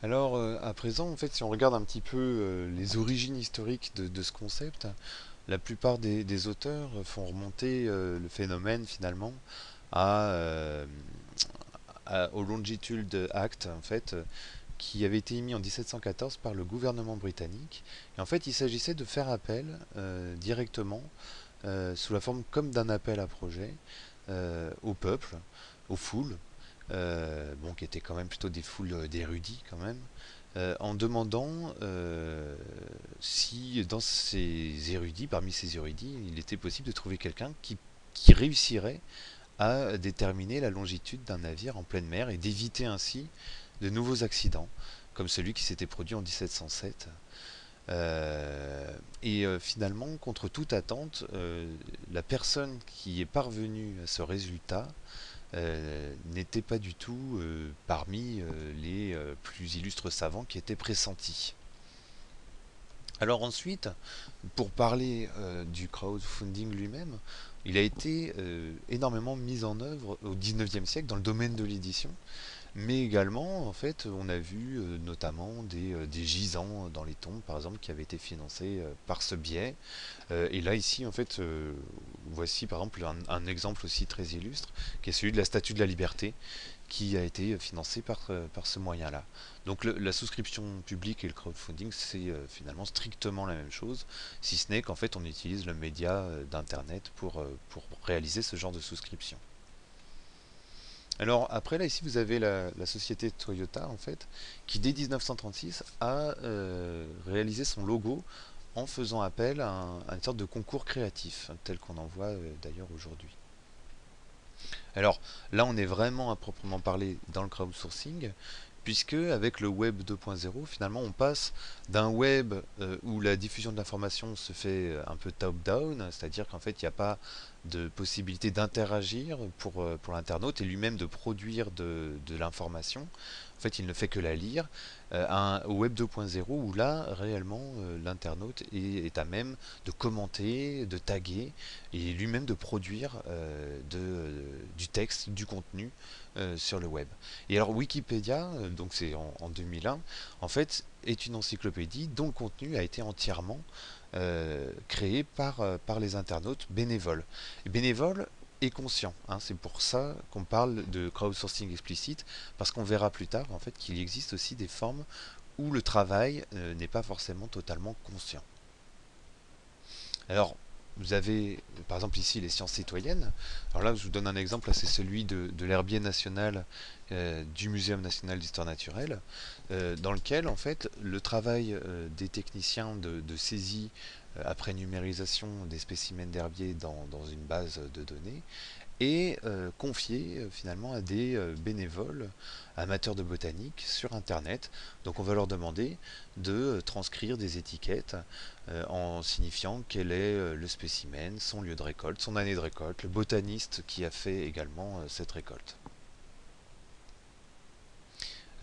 Alors, à présent, en fait, si on regarde un petit peu les origines historiques de ce concept, la plupart des auteurs font remonter le phénomène finalement à, au Longitude Act, en fait, qui avait été émis en 1714 par le gouvernement britannique. Et en fait, il s'agissait de faire appel directement, sous la forme comme d'un appel à projet, au peuple, aux foules, bon, qui étaient quand même plutôt des foules d'érudits quand même, en demandant si dans ces érudits, parmi ces érudits, il était possible de trouver quelqu'un qui réussirait à déterminer la longitude d'un navire en pleine mer et d'éviter ainsi de nouveaux accidents, comme celui qui s'était produit en 1707. Finalement, contre toute attente, la personne qui est parvenue à ce résultat n'était pas du tout parmi les plus illustres savants qui étaient pressentis. Alors ensuite, pour parler du crowdfunding lui-même, il a été énormément mis en œuvre au 19e siècle dans le domaine de l'édition, mais également, en fait, on a vu notamment des gisants dans les tombes, par exemple, qui avaient été financés par ce biais. Et là, ici, en fait, voici par exemple un exemple aussi très illustre, qui est celui de la Statue de la Liberté, qui a été financé par ce moyen-là. Donc la souscription publique et le crowdfunding, c'est finalement strictement la même chose, si ce n'est qu'en fait on utilise le média d'Internet pour réaliser ce genre de souscription. Alors après là ici vous avez la société Toyota en fait qui dès 1936 a réalisé son logo en faisant appel à une sorte de concours créatif tel qu'on en voit d'ailleurs aujourd'hui. Alors là, on est vraiment à proprement parler dans le crowdsourcing, puisque avec le web 2.0, finalement, on passe d'un web où la diffusion de l'information se fait un peu top-down, c'est-à-dire qu'en fait, il n'y a pas de possibilité d'interagir pour l'internaute et lui-même de produire de l'information. En fait, il ne fait que la lire. Au web 2.0 où là, réellement, l'internaute est à même de commenter, de taguer et lui-même de produire du texte, du contenu sur le web. Et alors Wikipédia, donc c'est en 2001, en fait est une encyclopédie dont le contenu a été entièrement créé par les internautes bénévoles. Et bénévoles et conscients, hein, c'est pour ça qu'on parle de crowdsourcing explicite, parce qu'on verra plus tard en fait qu'il existe aussi des formes où le travail n'est pas forcément totalement conscient. Alors, vous avez par exemple ici les sciences citoyennes. Alors là, je vous donne un exemple, c'est celui de l'herbier national du Muséum national d'histoire naturelle, dans lequel en fait le travail des techniciens de saisie après numérisation des spécimens d'herbier dans une base de données et confié finalement à des bénévoles amateurs de botanique sur Internet. Donc on va leur demander de transcrire des étiquettes en signifiant quel est le spécimen, son lieu de récolte, son année de récolte, le botaniste qui a fait également cette récolte.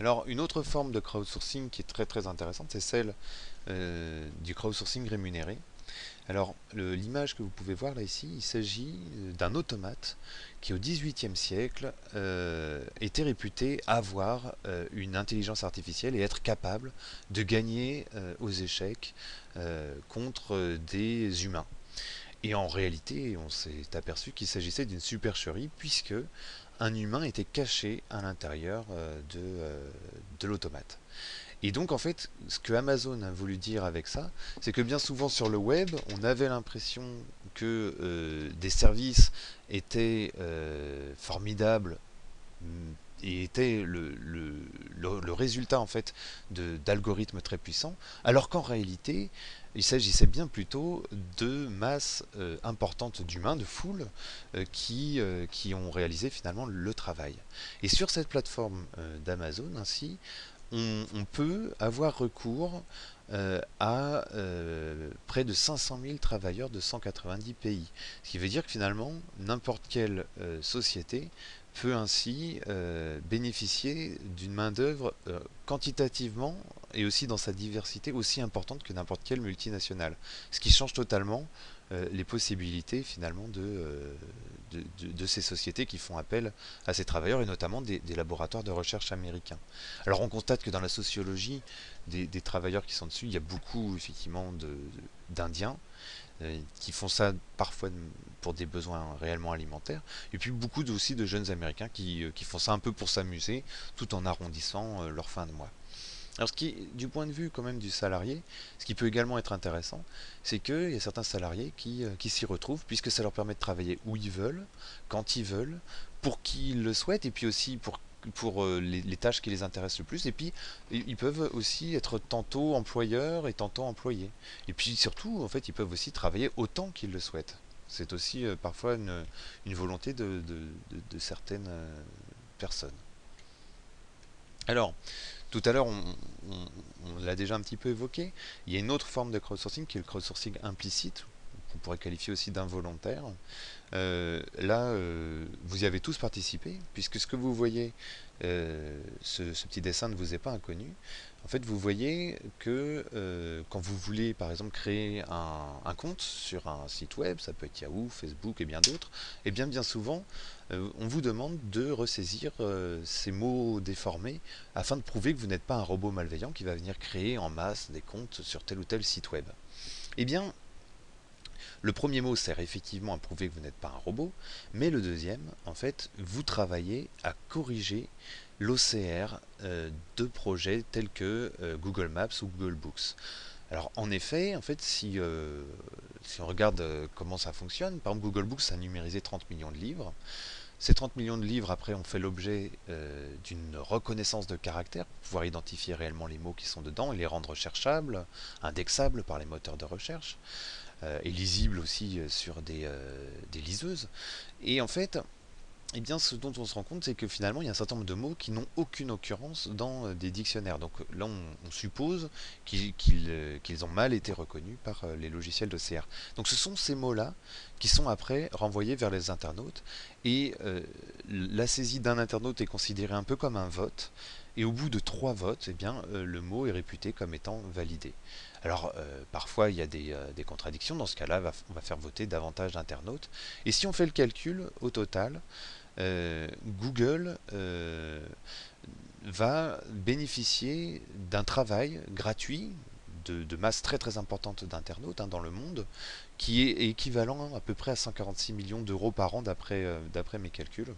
Alors une autre forme de crowdsourcing qui est très très intéressante, c'est celle du crowdsourcing rémunéré. Alors, l'image que vous pouvez voir là ici, il s'agit d'un automate qui au XVIIIe siècle était réputé avoir une intelligence artificielle et être capable de gagner aux échecs contre des humains. Et en réalité, on s'est aperçu qu'il s'agissait d'une supercherie puisque un humain était caché à l'intérieur de l'automate. Et donc en fait, ce que Amazon a voulu dire avec ça, c'est que bien souvent sur le web, on avait l'impression que des services étaient formidables et étaient le résultat en fait d'algorithmes très puissants, alors qu'en réalité, il s'agissait bien plutôt de masses importantes d'humains, de foules, qui ont réalisé finalement le travail. Et sur cette plateforme d'Amazon, ainsi, on peut avoir recours à près de 500 000 travailleurs de 190 pays. Ce qui veut dire que finalement, n'importe quelle société peut ainsi bénéficier d'une main-d'œuvre quantitativement est aussi dans sa diversité aussi importante que n'importe quelle multinationale. Ce qui change totalement les possibilités finalement de ces sociétés qui font appel à ces travailleurs et notamment des laboratoires de recherche américains. Alors on constate que dans la sociologie des travailleurs qui sont dessus, il y a beaucoup effectivement d'Indiens qui font ça parfois pour des besoins réellement alimentaires, et puis beaucoup aussi de jeunes Américains qui font ça un peu pour s'amuser, tout en arrondissant leur fin de mois. Alors, du point de vue quand même du salarié, ce qui peut également être intéressant, c'est qu'il y a certains salariés qui s'y retrouvent, puisque ça leur permet de travailler où ils veulent, quand ils veulent, pour qui ils le souhaitent, et puis aussi pour les tâches qui les intéressent le plus. Et puis, ils peuvent aussi être tantôt employeurs et tantôt employés. Et puis surtout, en fait, ils peuvent aussi travailler autant qu'ils le souhaitent. C'est aussi parfois une volonté de certaines personnes. Alors, tout à l'heure, on l'a déjà un petit peu évoqué. Il y a une autre forme de crowdsourcing qui est le crowdsourcing implicite, qu'on pourrait qualifier aussi d'involontaire. Là, vous y avez tous participé, puisque ce que vous voyez, ce petit dessin ne vous est pas inconnu. En fait, vous voyez que quand vous voulez, par exemple, créer un compte sur un site web, ça peut être Yahoo, Facebook et bien d'autres, et bien souvent, on vous demande de ressaisir ces mots déformés afin de prouver que vous n'êtes pas un robot malveillant qui va venir créer en masse des comptes sur tel ou tel site web. Eh bien, le premier mot sert effectivement à prouver que vous n'êtes pas un robot, mais le deuxième, en fait, vous travaillez à corriger l'OCR de projets tels que Google Maps ou Google Books. Alors en effet, en fait, si on regarde comment ça fonctionne, par exemple Google Books a numérisé 30 millions de livres. Ces 30 millions de livres, après, ont fait l'objet d'une reconnaissance de caractère pour pouvoir identifier réellement les mots qui sont dedans et les rendre recherchables, indexables par les moteurs de recherche, et lisibles aussi sur des liseuses. Et en fait, eh bien, ce dont on se rend compte, c'est que finalement, il y a un certain nombre de mots qui n'ont aucune occurrence dans des dictionnaires. Donc là, on suppose qu'ils ont mal été reconnus par les logiciels d'OCR. Donc ce sont ces mots-là qui sont après renvoyés vers les internautes. Et la saisie d'un internaute est considérée un peu comme un vote. Et au bout de 3 votes, eh bien, le mot est réputé comme étant validé. Alors, parfois, il y a des contradictions. Dans ce cas-là, on va faire voter davantage d'internautes. Et si on fait le calcul, au total, Google va bénéficier d'un travail gratuit de masse très très importante d'internautes dans le monde, qui est équivalent à peu près à 146 millions d'euros par an d'après mes calculs,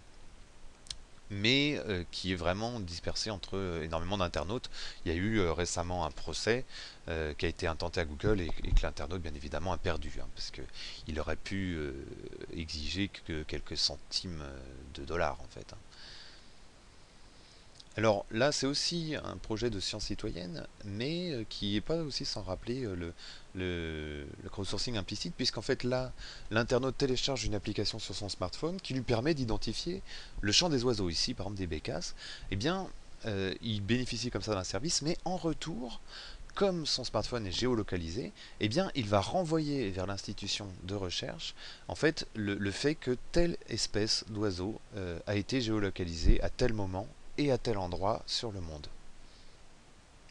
mais qui est vraiment dispersé entre énormément d'internautes. Il y a eu récemment un procès qui a été intenté à Google et que l'internaute bien évidemment a perdu, parce qu'il aurait pu exiger que quelques centimes de dollars en fait. Alors là, c'est aussi un projet de science citoyenne, mais qui n'est pas aussi sans rappeler le crowdsourcing implicite, puisqu'en fait là, l'internaute télécharge une application sur son smartphone qui lui permet d'identifier le chant des oiseaux, ici par exemple des bécasses. Eh bien, il bénéficie comme ça d'un service, mais en retour, comme son smartphone est géolocalisé, eh bien, il va renvoyer vers l'institution de recherche en fait le fait que telle espèce d'oiseau a été géolocalisée à tel moment et à tel endroit sur le monde.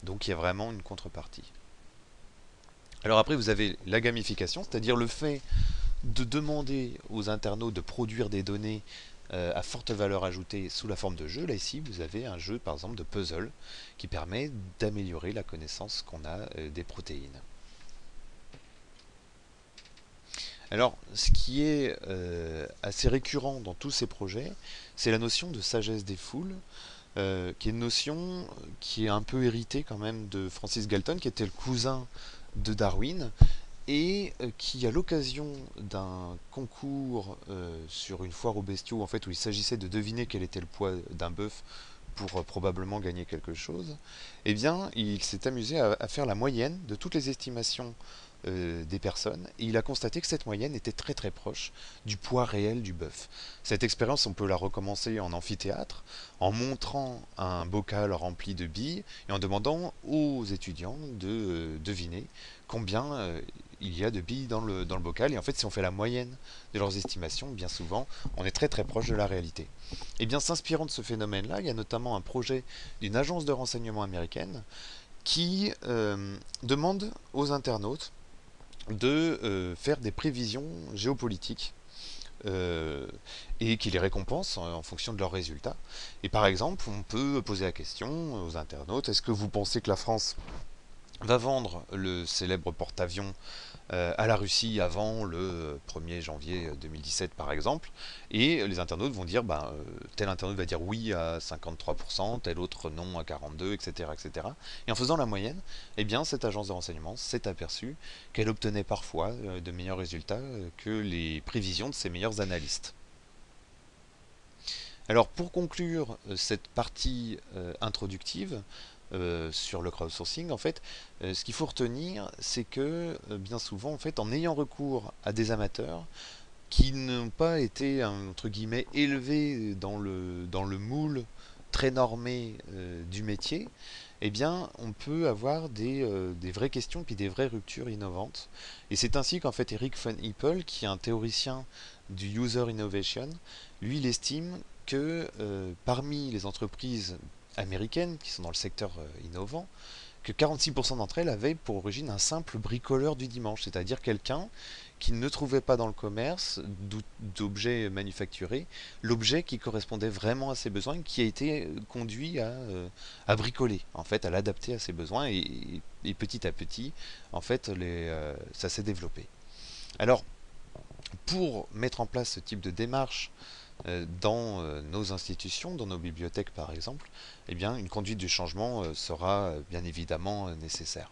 Donc il y a vraiment une contrepartie. Alors après vous avez la gamification, c'est-à-dire le fait de demander aux internautes de produire des données à forte valeur ajoutée sous la forme de jeu. Là ici vous avez un jeu par exemple de puzzle qui permet d'améliorer la connaissance qu'on a des protéines. Alors, ce qui est assez récurrent dans tous ces projets, c'est la notion de sagesse des foules, qui est une notion qui est un peu héritée quand même de Francis Galton, qui était le cousin de Darwin, et qui, à l'occasion d'un concours sur une foire aux bestiaux, en fait, où il s'agissait de deviner quel était le poids d'un bœuf pour probablement gagner quelque chose, eh bien, il s'est amusé à faire la moyenne de toutes les estimations des personnes, et il a constaté que cette moyenne était très très proche du poids réel du bœuf. Cette expérience, on peut la recommencer en amphithéâtre, en montrant un bocal rempli de billes, et en demandant aux étudiants de deviner combien il y a de billes dans le bocal, et en fait si on fait la moyenne de leurs estimations, bien souvent, on est très très proche de la réalité. Et bien s'inspirant de ce phénomène-là, il y a notamment un projet d'une agence de renseignement américaine qui demande aux internautes de faire des prévisions géopolitiques euh, et qui les récompense en fonction de leurs résultats. Et par exemple, on peut poser la question aux internautes, est-ce que vous pensez que la France va vendre le célèbre porte-avions à la Russie avant le 1er janvier 2017 par exemple, et les internautes vont dire, tel internaute va dire oui à 53%, tel autre non à 42%, etc., etc. Et en faisant la moyenne, eh bien cette agence de renseignement s'est aperçue qu'elle obtenait parfois de meilleurs résultats que les prévisions de ses meilleurs analystes. Alors pour conclure cette partie introductive, sur le crowdsourcing, en fait, ce qu'il faut retenir, c'est que bien souvent, en fait, en ayant recours à des amateurs qui n'ont pas été entre guillemets élevés dans le moule très normé du métier, eh bien, on peut avoir des vraies questions puis des vraies ruptures innovantes. Et c'est ainsi qu'en fait Eric von Hippel, qui est un théoricien du user innovation, lui, il estime que parmi les entreprises américaines qui sont dans le secteur innovant, que 46% d'entre elles avaient pour origine un simple bricoleur du dimanche, c'est-à-dire quelqu'un qui ne trouvait pas dans le commerce d'objets manufacturés l'objet qui correspondait vraiment à ses besoins, qui a été conduit à bricoler, en fait, à l'adapter à ses besoins, et petit à petit, en fait, ça s'est développé. Alors, pour mettre en place ce type de démarche dans nos institutions, dans nos bibliothèques par exemple, eh bien, une conduite du changement sera bien évidemment nécessaire.